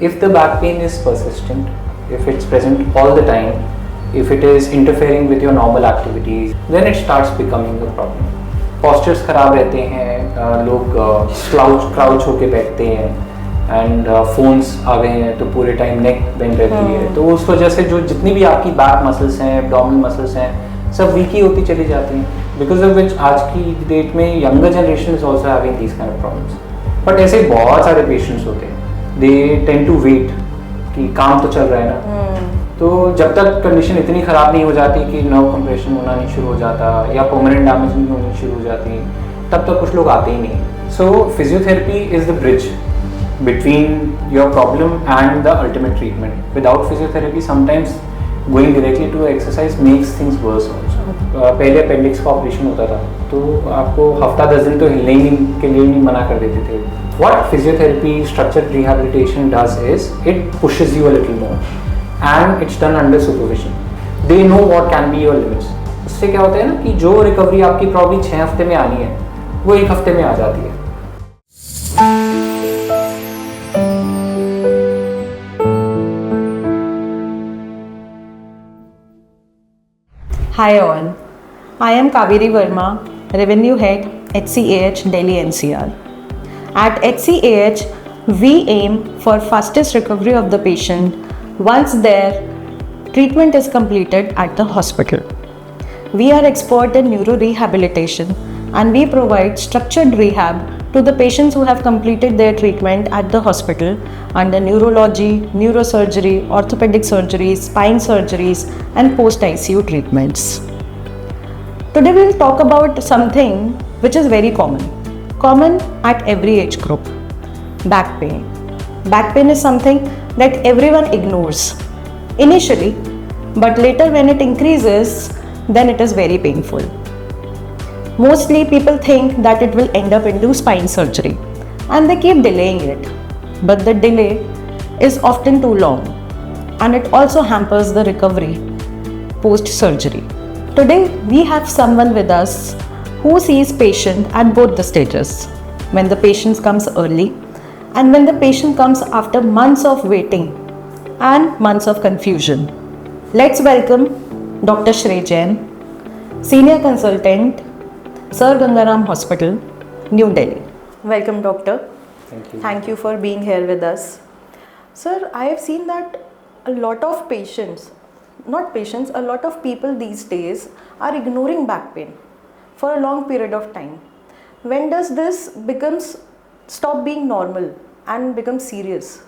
If the back pain is persistent, if it's present all the time, if it is interfering with your normal activities, then it starts becoming a problem. Postures खराब रहते हैं, लोग crouch होके बैठते हैं, and phones आ गए हैं तो पूरे टाइम नेक बेंड रहती है, तो उस वजह से जो जितनी भी आपकी बैक मसल्स हैं, एब्डोमिनल मसल्स हैं, सब वीक ही होती चली जाती हैं, बिकॉज ऑफ विच आज की डेट में younger generation is also having these kind of problems. But ऐसे बहुत सारे पेशेंट्स होते हैं, दे टेंड टू वेट कि काम तो चल रहा है ना, तो जब तक कंडीशन इतनी ख़राब नहीं हो जाती कि नर्व कंप्रेशन होना नहीं शुरू हो जाता या परमानेंट डैमेज होनी शुरू हो जाती, तब तक कुछ लोग आते ही नहीं. So physiotherapy is the bridge between your problem and the ultimate treatment. Without physiotherapy, sometimes going directly to exercise makes things worse also. पहले अपेंडिक्स का ऑपरेशन होता था तो आपको हफ्ता 10 दिन तो हिलने ही के लिए नहीं मना कर देते थे. What physiotherapy structured rehabilitation does is it pushes you a little more and it's done under supervision. They know what can be your limits. उससे क्या होता है ना कि जो रिकवरी आपकी प्रॉब्लम 6 हफ्ते में आनी है वो 1 हफ्ते में आ जाती है. Hi all, I am Kaveri Verma, Revenue Head, HCAH, Delhi NCR. At HCAH, we aim for fastest recovery of the patient once their treatment is completed at the hospital. We are expert in neuro-rehabilitation and we provide structured rehab to the patients who have completed their treatment at the hospital under neurology, neurosurgery, orthopedic surgeries, spine surgeries and post-ICU treatments. Today we will talk about something which is very common at every age group, back pain. Back pain is something that everyone ignores initially, but later when it increases, then it is very painful. Mostly people think that it will end up into spine surgery and they keep delaying it. But the delay is often too long and it also hampers the recovery post-surgery. Today we have someone with us who sees patient at both the stages. When the patient comes early and when the patient comes after months of waiting and months of confusion. Let's welcome Dr. Shrey Jain, Senior Consultant, Sir Gangaram Hospital, New Delhi. Welcome, doctor. Thank you. Thank you for being here with us. Sir, I have seen that a lot of patients, a lot of people these days are ignoring back pain for a long period of time. When does this stop being normal and become serious?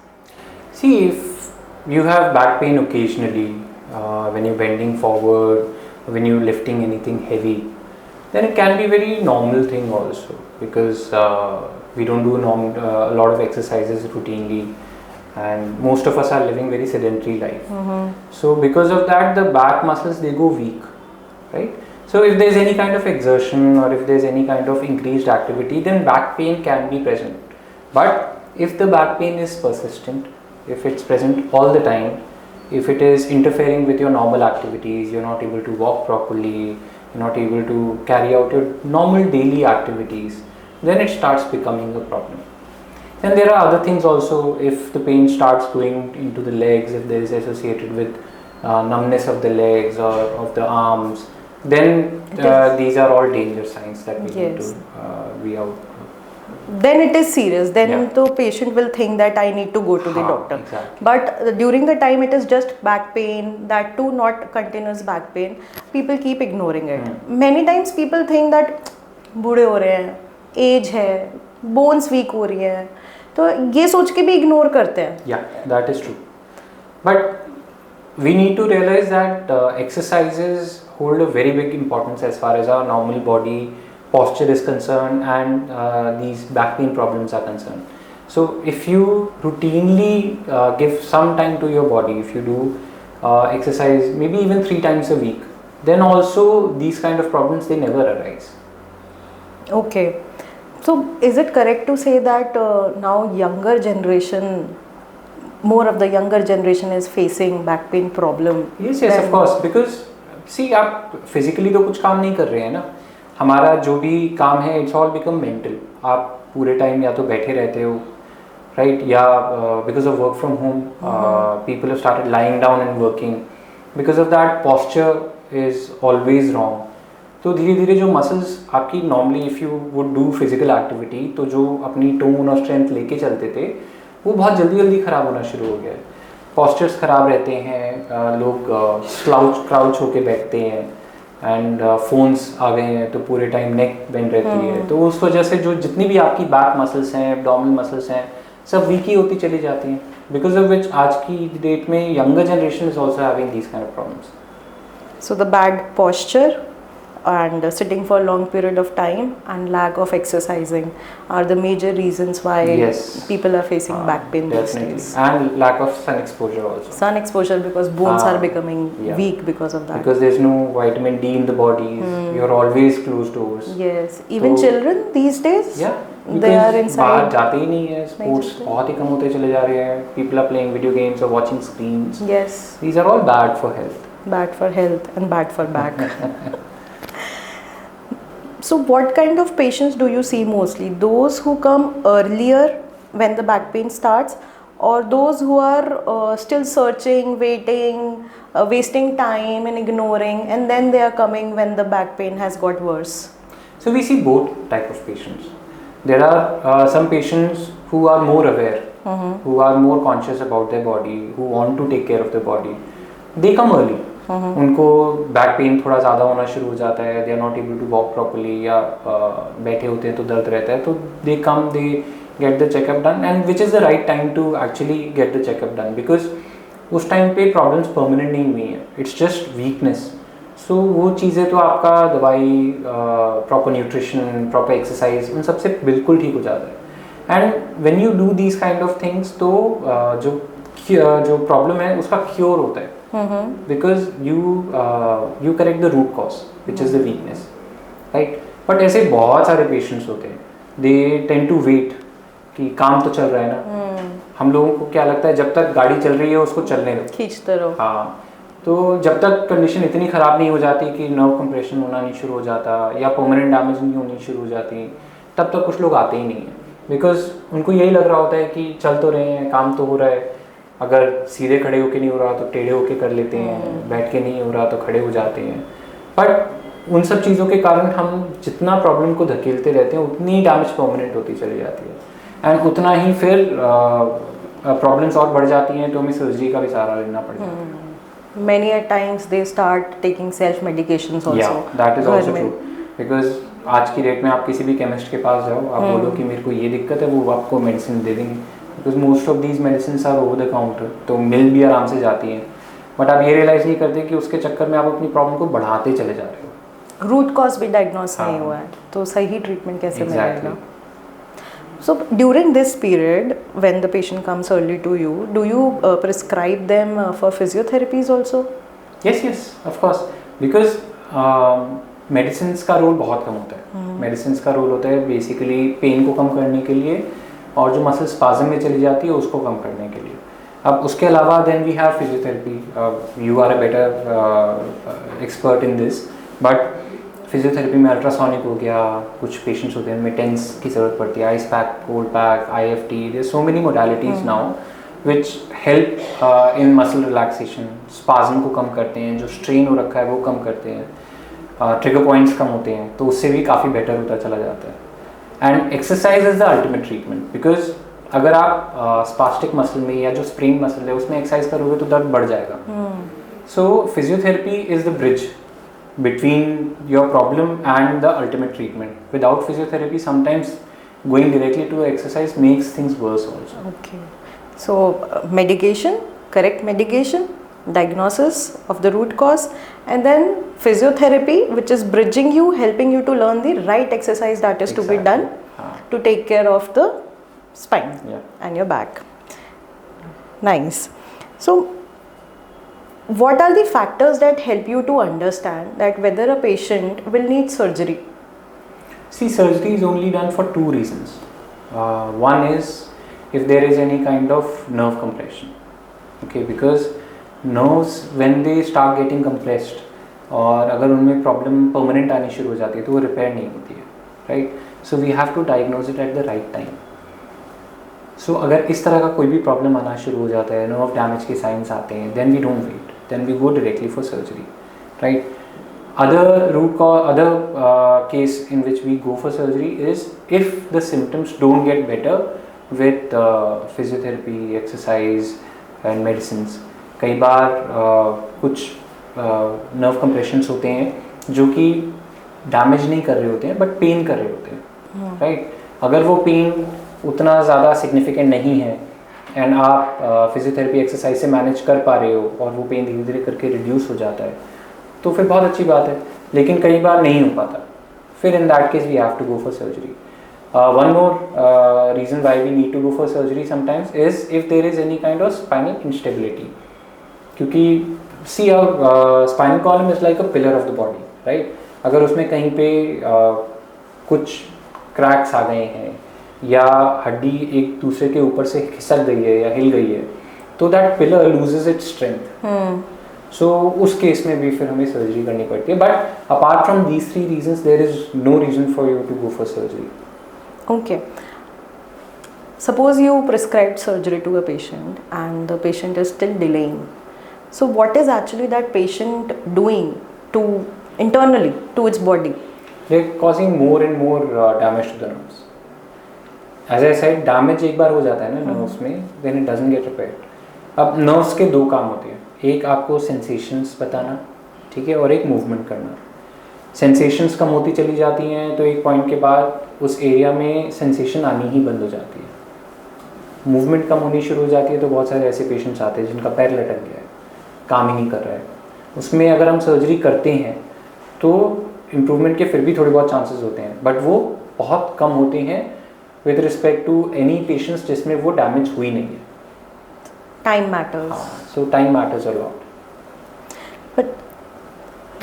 See, if you have back pain occasionally, when you're bending forward, when you're lifting anything heavy, then it can be a very normal thing also, because we don't do a lot of exercises routinely and most of us are living very sedentary life. So because of that, the back muscles, they go weak, right? So if there's any kind of exertion or if there's any kind of increased activity, then back pain can be present. But if the back pain is persistent, if it's present all the time, if it is interfering with your normal activities, you're not able to walk properly, you're not able to carry out your normal daily activities, then it starts becoming a problem. Then there are other things also. If the pain starts going into the legs, if there is associated with numbness of the legs or of the arms, then these are all danger signs that we need to be out. Then it is serious. Then the patient will think that I need to go to the doctor. Exactly. But during the time it is just back pain, that too not continuous back pain, people keep ignoring it. Many times people think that बूढ़े हो रहे हैं, as है, bones weak हो रही है, तो ये सोच के भी इग्नोर करते हैं. Yeah, that is true. But we need to realize that exercises hold a very big importance as far as our normal body posture is concerned and these back pain problems are concerned. So if you routinely give some time to your body, if you do exercise maybe even 3 times a week, then also these kind of problems, they never arise. Okay. So is it correct to say that now more of the younger generation is facing back pain problem? Yes, of course, because see, आप physically तो कुछ काम नहीं कर रहे हैं ना, हमारा जो भी काम है it's all become mental. आप पूरे टाइम या तो बैठे रहते हो right? Yeah, because of work from home, people have started lying down and working. Because of that, posture is always wrong. तो धीरे धीरे जो मसल्स आपकी normally if you would do physical activity, तो जो अपनी टोन और स्ट्रेंथ लेके चलते थे वो बहुत जल्दी जल्दी ख़राब होना शुरू हो गया है. पॉस्चर्स ख़राब रहते हैं, लोग क्राउच होके बैठते हैं, एंड फोन्स आ गए हैं तो पूरे टाइम नेक बेंड रहती है. तो उस वजह से जो जितनी भी आपकी बैक मसल्स हैं, एब्डोमिनल मसल्स हैं, सब वीक ही होती चली जाती हैं. बिकॉज ऑफ विच आज की डेट में younger generation is also having these kind of problems. So the bad posture and sitting for a long period of time and lack of exercising are the major reasons why Yes. people are facing back pain these Definitely. days. And lack of sun exposure also. Sun exposure, because bones are becoming Yeah. weak because of that. Because there's no vitamin D in the body. You're always closed doors. Yes, even So- children these days, Yeah. they are Because बाहर inside. जाते ही नहीं है, sports जाते। बहुत ही कम होते चले जा रहे हैं. People are playing video games or watching screens. Yes, These are all bad for health. bad for health and bad for back. So what kind of patients do you see mostly? Those who come earlier when the back pain starts, or those who are still searching, waiting, wasting time and ignoring, and then they are coming when the back pain has got worse? So we see both type of patients. There are some patients who are more aware, who are more conscious about their body, who want to take care of their body. They come early. उनको back pain थोड़ा ज़्यादा होना शुरू हो जाता है, they are not able to walk properly, या बैठे होते हैं तो दर्द रहता है, तो they come, they get the checkup done, and which is the right time to actually get the checkup done. Because उस टाइम पे प्रॉब्लम्स परमानेंट नहीं हुई हैं, इट्स जस्ट वीकनेस. सो वो चीज़ें तो आपका दवाई, प्रॉपर न्यूट्रिशन, प्रॉपर एक्सरसाइज, उन सबसे बिल्कुल ठीक हो जाता है. And when you do these kind of things, तो जो प्रॉब्लम है उसका क्योर होता है. Because you correct the root cause, which is the weakness, right? But ऐसे बहुत सारे patients होते हैं, they tend to wait कि काम तो चल रहा है ना. हम लोगों को क्या लगता है, जब तक गाड़ी चल रही है उसको चलने दो, खींचते रहो. हाँ. तो जब तक कंडीशन इतनी ख़राब नहीं हो जाती कि नर्व कंप्रेशन होना नहीं शुरू हो जाता या परमानेंट डैमेज नहीं होनी शुरू हो जाती, तब तक कुछ लोग आते ही नहीं हैं. बिकॉज उनको यही लग रहा होता है कि चल तो रहे हैं, काम तो हो रहा है, अगर सीधे खड़े होके नहीं हो रहा तो टेढ़े होके कर लेते हैं, बैठ के नहीं हो रहा तो खड़े हो जाते हैं. बट उन सब चीज़ों के कारण हम जितना प्रॉब्लम को धकेलते रहते हैं उतनी डैमेज परमानेंट होती चली जाती है, एंड उतना ही फिर प्रॉब्लम्स और बढ़ जाती हैं, तो हमें सर्जरी का भी सहारा लेना पड़ता है. Many a times they start taking self medications also. Yeah, that is also घर में. true. Because आज की डेट में आप किसी भी केमिस्ट के पास जाओ, आप बोलो कि मेरे को ये दिक्कत है, वो आपको मेडिसिन दे देंगे. Because most of these medicine are over the counter, तो मिल भी आराम से जाती हैं. बट आप ये रियलाइज़ नहीं करते कि उसके चक्कर में आप अपनी प्रॉब्लम को बढ़ाते चले जा रहे हो. रूट कॉज भी डायग्नोस नहीं हुआ है, तो सही ट्रीटमेंट कैसे मिलेगा? So during this period, when the patient comes early to you, do you prescribe them for physiotherapies also? Yes, of course. Because medicines का रोल बहुत कम होता है. मेडिसिन्स का रोल होता है बेसिकली पेन को कम करने के लिए, और जो मसल स्पाज्म में चली जाती है उसको कम करने के लिए. अब उसके अलावा then we have physiotherapy. You are a better expert in this, but physiotherapy में अल्ट्रासोनिक हो गया, कुछ पेशेंट्स होते हैं उनमें टेंस की ज़रूरत पड़ती है, ice pack, cold pack, IFT, there so many modalities now which help in muscle relaxation. Spasm को कम करते हैं, जो स्ट्रेन हो रखा है वो कम करते हैं, ट्रिगर पॉइंट्स कम होते हैं, तो उससे भी काफ़ी बेटर होता चला जाता है. And exercise is the ultimate treatment. Because अगर आप स्पास्टिक मसल में या जो स्प्रिंग मसल है उसमें एक्सरसाइज करोगे तो दर्द बढ़ जाएगा. So physiotherapy is the bridge between your problem and the ultimate treatment. Without physiotherapy, sometimes going directly to exercise makes things worse also. Okay. So medication, correct medication, diagnosis of the root cause, and then physiotherapy, which is bridging you, helping you to learn the right exercise that is to be done to take care of the spine and your back. Nice. So what are the factors that help you to understand that whether a patient will need surgery? See, surgery is only done for two reasons. One is if there is any kind of nerve compression. Okay, because nerves when they start getting compressed, और अगर उनमें problem permanent आनी शुरू हो जाती है तो वो रिपेयर नहीं होती है, right? So we have to diagnose it at the right time. So अगर इस तरह का कोई भी प्रॉब्लम आना शुरू हो जाता है, नर्व डैमेज के साइंस आते हैं, then we don't wait, then we go directly for surgery, right. Other case in which we go for surgery is if the symptoms don't get better with physiotherapy, exercise and medicines. कई बार कुछ nerve compressions होते हैं जो कि damage नहीं कर रहे होते हैं बट पेन कर रहे होते हैं, राइट. अगर वो पेन उतना ज़्यादा सिग्निफिकेंट नहीं है एंड आप फिजियोथेरेपी एक्सरसाइज से मैनेज कर पा रहे हो और वो पेन धीरे धीरे करके रिड्यूस हो जाता है, तो फिर बहुत अच्छी बात है. लेकिन कई बार नहीं हो पाता, फिर in that case we have to go for surgery. One more reason why we need to go for surgery sometimes is if there is any kind of spinal instability. क्योंकि see spinal column is like a pillar of the body, right. अगर उसमें कहीं पे कुछ cracks आ गए हैं या हड्डी एक दूसरे के ऊपर से खिसक गई है या हिल गई है, तो that pillar loses its strength. So उस केस में भी फिर हमें सर्जरी करनी पड़ती है. But apart from these 3 reasons there is no reason for you to go for surgery. Okay. Suppose you prescribed surgery to a patient and the patient is still delaying. So what is actually that patient doing to internally to its body? They're causing more and more damage to the nerves. As I said, damage एक बार हो जाता है ना nerves में, then it doesn't get repaired. अब nerves के 2 काम होते हैं. एक आपको सेंसेशंस बताना, ठीक है, और एक मूवमेंट करना. सेंसेशंस कम होती चली जाती हैं तो एक पॉइंट के बाद उस एरिया में सेंसेशन आनी ही बंद हो जाती है. मूवमेंट कम होनी शुरू हो जाती है तो बहुत सारे ऐसे पेशेंट्स आते हैं जिनका पैर लटक गया है, काम ही नहीं कर रहा है. उसमें अगर हम सर्जरी करते हैं तो इम्प्रूवमेंट के फिर भी थोड़े बहुत चांसेस होते हैं, बट वो बहुत कम होते हैं with respect to any patients जिसमें वो डैमेज हुई नहीं है. Time matters. So time matters a lot. But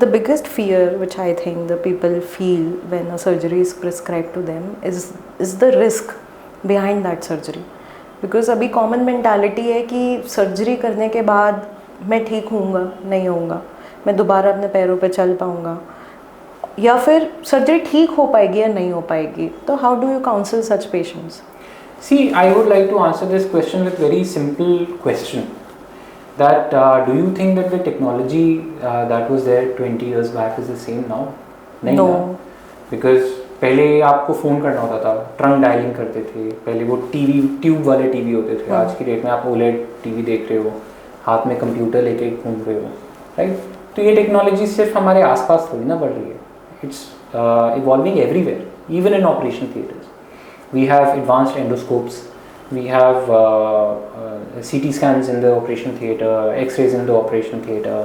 the biggest fear which I think the people feel when a surgery is prescribed to them is the risk behind that surgery. Because अभी common mentality है कि surgery करने के बाद मैं ठीक होऊंगा नहीं होऊंगा, मैं दोबारा अपने पैरों पे चल पाऊंगा, या फिर सर्जरी ठीक हो पाएगी या नहीं हो पाएगी. तो how do you counsel such patients? See, I would like to answer this question with very simple question. That do you think that the technology that was there 20 years back is the same now? No. Because पहले आपको phone करना होता था, trunk dialling करते थे. पहले वो TV tube वाले टीवी होते थे. आज की डेट में आप OLED टीवी देख रहे हो, हाथ में कंप्यूटर लेके घूम रहे हो, राइट. तो ये टेक्नोलॉजी सिर्फ हमारे आसपास थोड़ी ना बढ़ रही है. It's evolving everywhere, even in operation theatres. We have advanced endoscopes, we have CT scans in the operation theatre, X-rays in the operation theatre,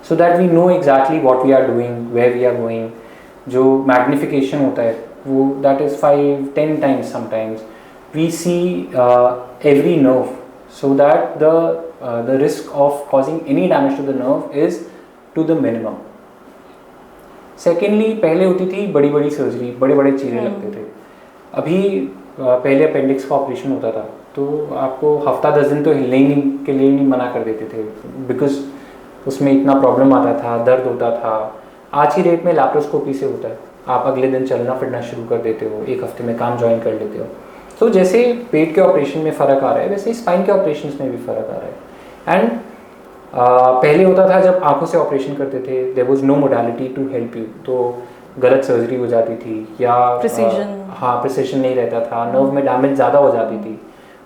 so that we know exactly what we are doing, where we are going. जो magnification होता है वो that is 5-10 times sometimes. We see every nerve so that the risk of causing any damage to the nerve is to the minimum. Secondly, पहले होती थी बड़ी बड़ी surgery, बड़े बड़े चीरे लगते थे. अभी पहले अपेंडिक्स का ऑपरेशन होता था तो आपको हफ्ता 10 दिन तो हिलने के लिए नहीं मना कर देते थे, बिकॉज उसमें इतना प्रॉब्लम आता था, दर्द होता था. आज की डेट में लैप्रोस्कोपी से होता है, आप अगले दिन चलना फिरना शुरू कर देते हो, 1 हफ्ते में काम ज्वाइन कर लेते हो. तो जैसे पेट के ऑपरेशन में फ़र्क आ रहा है वैसे स्पाइन के ऑपरेशन में भी फ़र्क आ रहा है. एंड पहले होता था जब आँखों से ऑपरेशन करते थे there was no modality to help you, तो गलत सर्जरी हो जाती थी या प्रिसिशन नहीं रहता था, नर्व में डैमेज ज़्यादा हो जाती थी.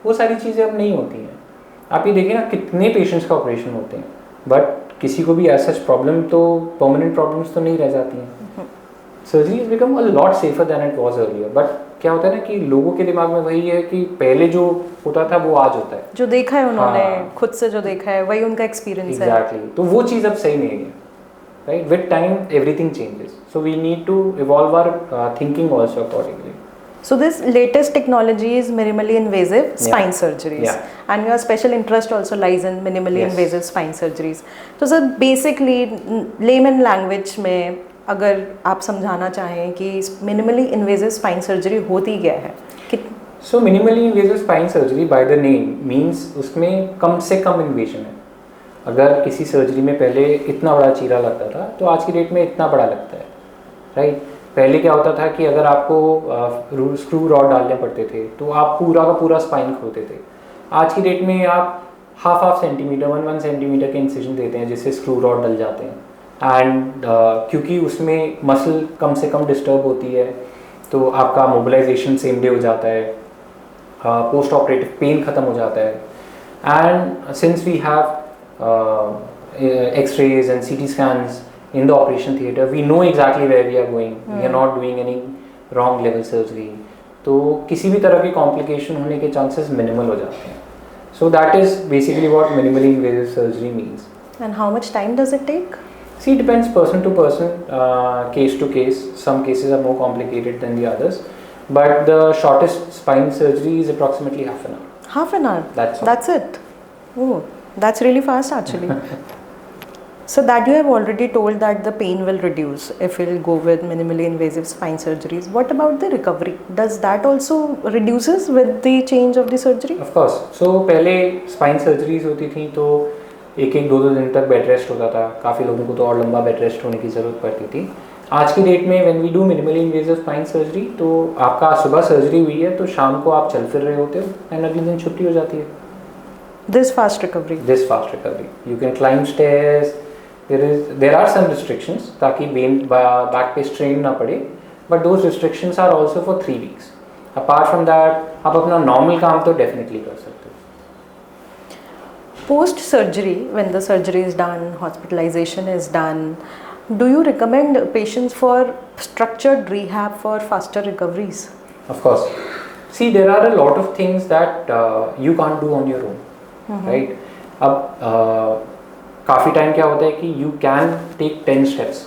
वो सारी चीज़ें अब नहीं होती हैं. आप ये देखिए ना कितने पेशेंट्स का ऑपरेशन होते हैं, बट किसी को भी ऐसा प्रॉब्लम तो परमानेंट प्रॉब्लम्स तो नहीं रह जाती हैं. Surgery is become a lot safer than it was earlier. But क्या होता है ना कि लोगों के दिमाग में वही है कि पहले जो होता था वो आज होता है, जो देखा है उन्होंने, खुद से जो देखा है वही उनका एक्सपीरियंस है. एग्जैक्टली. तो वो चीज़ अब सही नहीं है. Right, with time everything changes, so we need to evolve our thinking also accordingly. So this laytest technology is minimally invasive spine surgeries, and your special interest also lies in minimally invasive spine surgeries. So sir, basically layman language में अगर आप समझाना चाहें कि minimally invasive spine surgery होती क्या है? So minimally invasive spine surgery by the name means उसमें कम से कम invasion है. अगर किसी सर्जरी में पहले इतना बड़ा चीरा लगता था तो आज की डेट में इतना बड़ा लगता है, राइट. पहले क्या होता था कि अगर आपको स्क्रू रॉड डालने पड़ते थे तो आप पूरा का पूरा स्पाइन खोलते थे। आज की डेट में आप हाफ सेंटीमीटर 1 सेंटीमीटर के इंसिजन देते हैं जिससे स्क्रू रॉड डल जाते हैं। एंड क्योंकि उसमें मसल कम से कम डिस्टर्ब होती है तो आपका मोबिलाइजेशन सेम डे हो जाता है, पोस्ट ऑपरेटिव पेन ख़त्म हो जाता है। And since we have x-rays and CT scans in the operation theater, we know exactly where we are going. We are not doing any wrong level surgery. तो किसी भी तरह की कॉम्प्लिकेशन होने के चांसेस मिनिमल हो जाते हैं। So that is basically what minimally invasive surgery means. And how much time does it take? See, it depends person to person, case to case. Some cases are more complicated than the others, but the shortest spine surgery is approximately half an hour. Half an hour? That's all. That's it? Oh, that's really fast actually. So that you have already told that the pain will reduce if we'll go with minimally invasive spine surgeries. What about the recovery? Does that also reduces with the change of the surgery? Of course. So पहले spine surgeries होती थी तो एक 2 दिन तक bed rest होता था। काफ़ी लोगों को तो और लंबा बेड रेस्ट होने की ज़रूरत पड़ती थी। आज की डेट में when we do minimally invasive spine surgery तो आपका सुबह सर्जरी हुई है तो शाम को आप चल फिर रहे होते हो एंड अगले दिन छुट्टी हो जाती है। This fast recovery? This fast recovery. You can climb stairs. There are some restrictions ताकि बैक पे स्ट्रेन ना पड़े, but those restrictions are also for 3 weeks. Apart from that आप अपना नॉर्मल काम तो डेफिनेटली कर सकते हो। Post surgery, when the surgery is done, hospitalization is done, do you recommend patients for structured rehab for faster recoveries? Of course. See, there are a lot of things that you can't do on your own, right? अब काफ़ी time क्या होता है कि you can take 10 steps,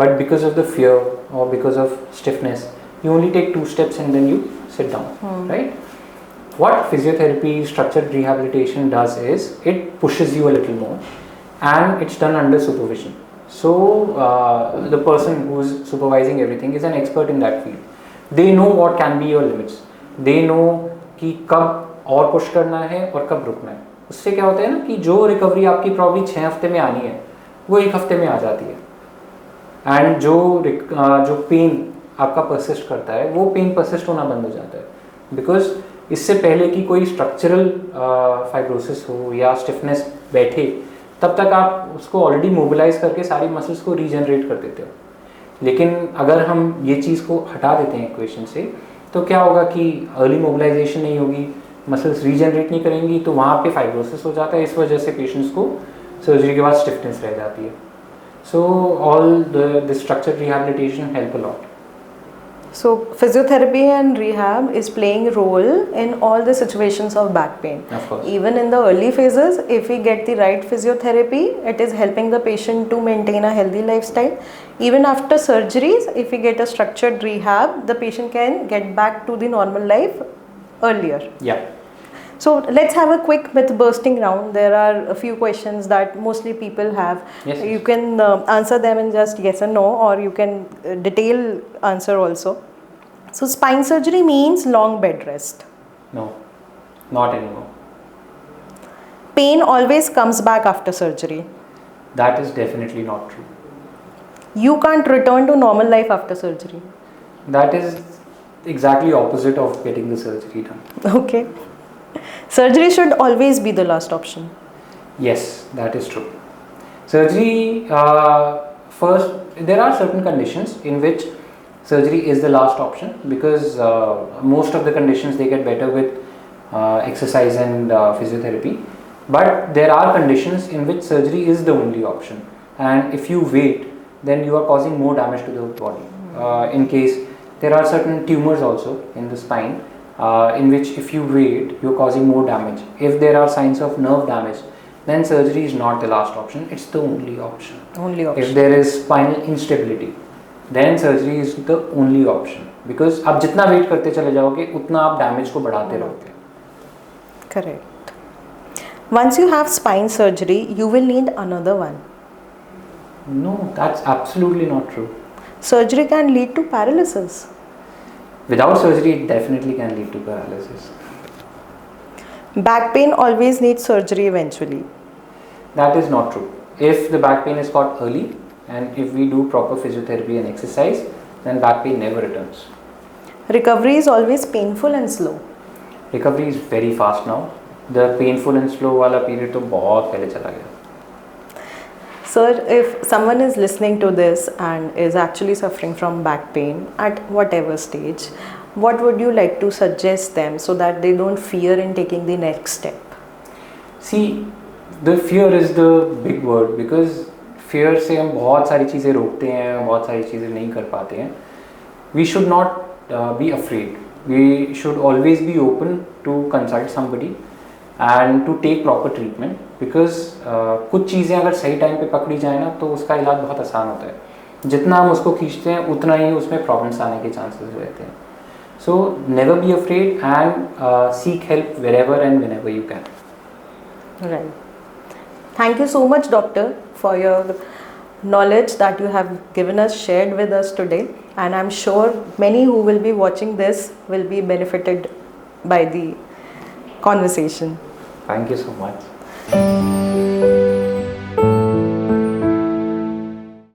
but because of the fear or because of stiffness, you only take 2 steps and then you sit down, right? What physiotherapy, structured rehabilitation does is it pushes you a little more, and it's done under supervision. So the person who's supervising everything is an expert in that field. They know what can be your limits. They know कि कब और push करना है और कब रुकना है। उससे क्या होता है ना कि जो रिकवरी आपकी प्रॉब्ली 6 हफ्ते में आनी है वो 1 हफ्ते में आ जाती है। एंड जो पेन आपका परसिस्ट करता है वो पेन परसिस्ट होना बंद हो जाता है। बिकॉज इससे पहले कि कोई स्ट्रक्चरल फाइब्रोसिस हो या स्टिफनेस बैठे तब तक आप उसको ऑलरेडी मोबिलाइज करके सारी मसल्स को रीजनरेट कर देते हो। लेकिन अगर हम ये चीज़ को हटा देते हैं इक्वेशन से तो क्या होगा कि अर्ली मोबिलाइजेशन नहीं होगी, मसल्स रीजनरेट नहीं करेंगी तो वहाँ पे फाइब्रोसिस हो जाता है। इस वजह से पेशेंट्स को सर्जरी के बाद स्टिफनेस रह जाती है। So all the structured rehabilitation help a lot. So physiotherapy and rehab is playing a role in all the situations of back pain. Of course. Even in the early phases, if we get the right physiotherapy, it is helping the patient to maintain a healthy lifestyle. Even after surgeries, if we get a structured rehab, the patient can get back to the normal life earlier. Yeah. So let's have a quick myth busting round. There are a few questions that mostly people have. Yes. You can answer them in just yes or no, or you can detail answer also. So spine surgery means long bed rest. No, not anymore. Pain always comes back after surgery. That is definitely not true. You can't return to normal life after surgery. That is exactly opposite of getting the surgery done. Okay. Surgery should always be the last option. Yes, that is true. Surgery, first, there are certain conditions in which surgery is the last option because most of the conditions they get better with exercise and physiotherapy. But there are conditions in which surgery is the only option. And if you wait, then you are causing more damage to the body. In case there are certain tumors also in the spine. In which if you wait, you're causing more damage. If there are signs of nerve damage, then surgery is not the last option, it's the only option. Only option. If there is spinal instability, then surgery is the only option. Because आप जितना wait करते चले जाओगे उतना आप damage को बढ़ाते रहोगे. Correct. Once you have spine surgery, you will need another one. No, that's absolutely not true. Surgery can lead to paralysis. Without surgery, it definitely can lead to paralysis. Back pain always needs surgery eventually. That is not true. If the back pain is caught early and if we do proper physiotherapy and exercise, then back pain never returns. Recovery is always painful and slow. Recovery is very fast now. The painful and slow वाला period तो बहुत पहले चला गया. Sir, if someone is listening to this and is actually suffering from back pain at whatever stage, what would you like to suggest them so that they don't fear in taking the next step? See, the fear is the big word because fear से हम बहुत सारी चीज़ें रोकते हैं, बहुत सारी चीज़ें नहीं कर पाते हैं. We should not be afraid. We should always be open to consult somebody and to take proper treatment because कुछ चीज़ें अगर सही टाइम पे पकड़ी जाए ना तो उसका इलाज बहुत आसान होता है. जितना हम उसको खींचते हैं उतना ही उसमें प्रॉब्लम्स आने के चांसेस रहते हैं. So never be afraid and seek help wherever and whenever you can. Right. Thank you so much, doctor, for your knowledge that you have given us, shared with us today, and I'm sure many who will be watching this will be benefited by the conversation. Thank you so much.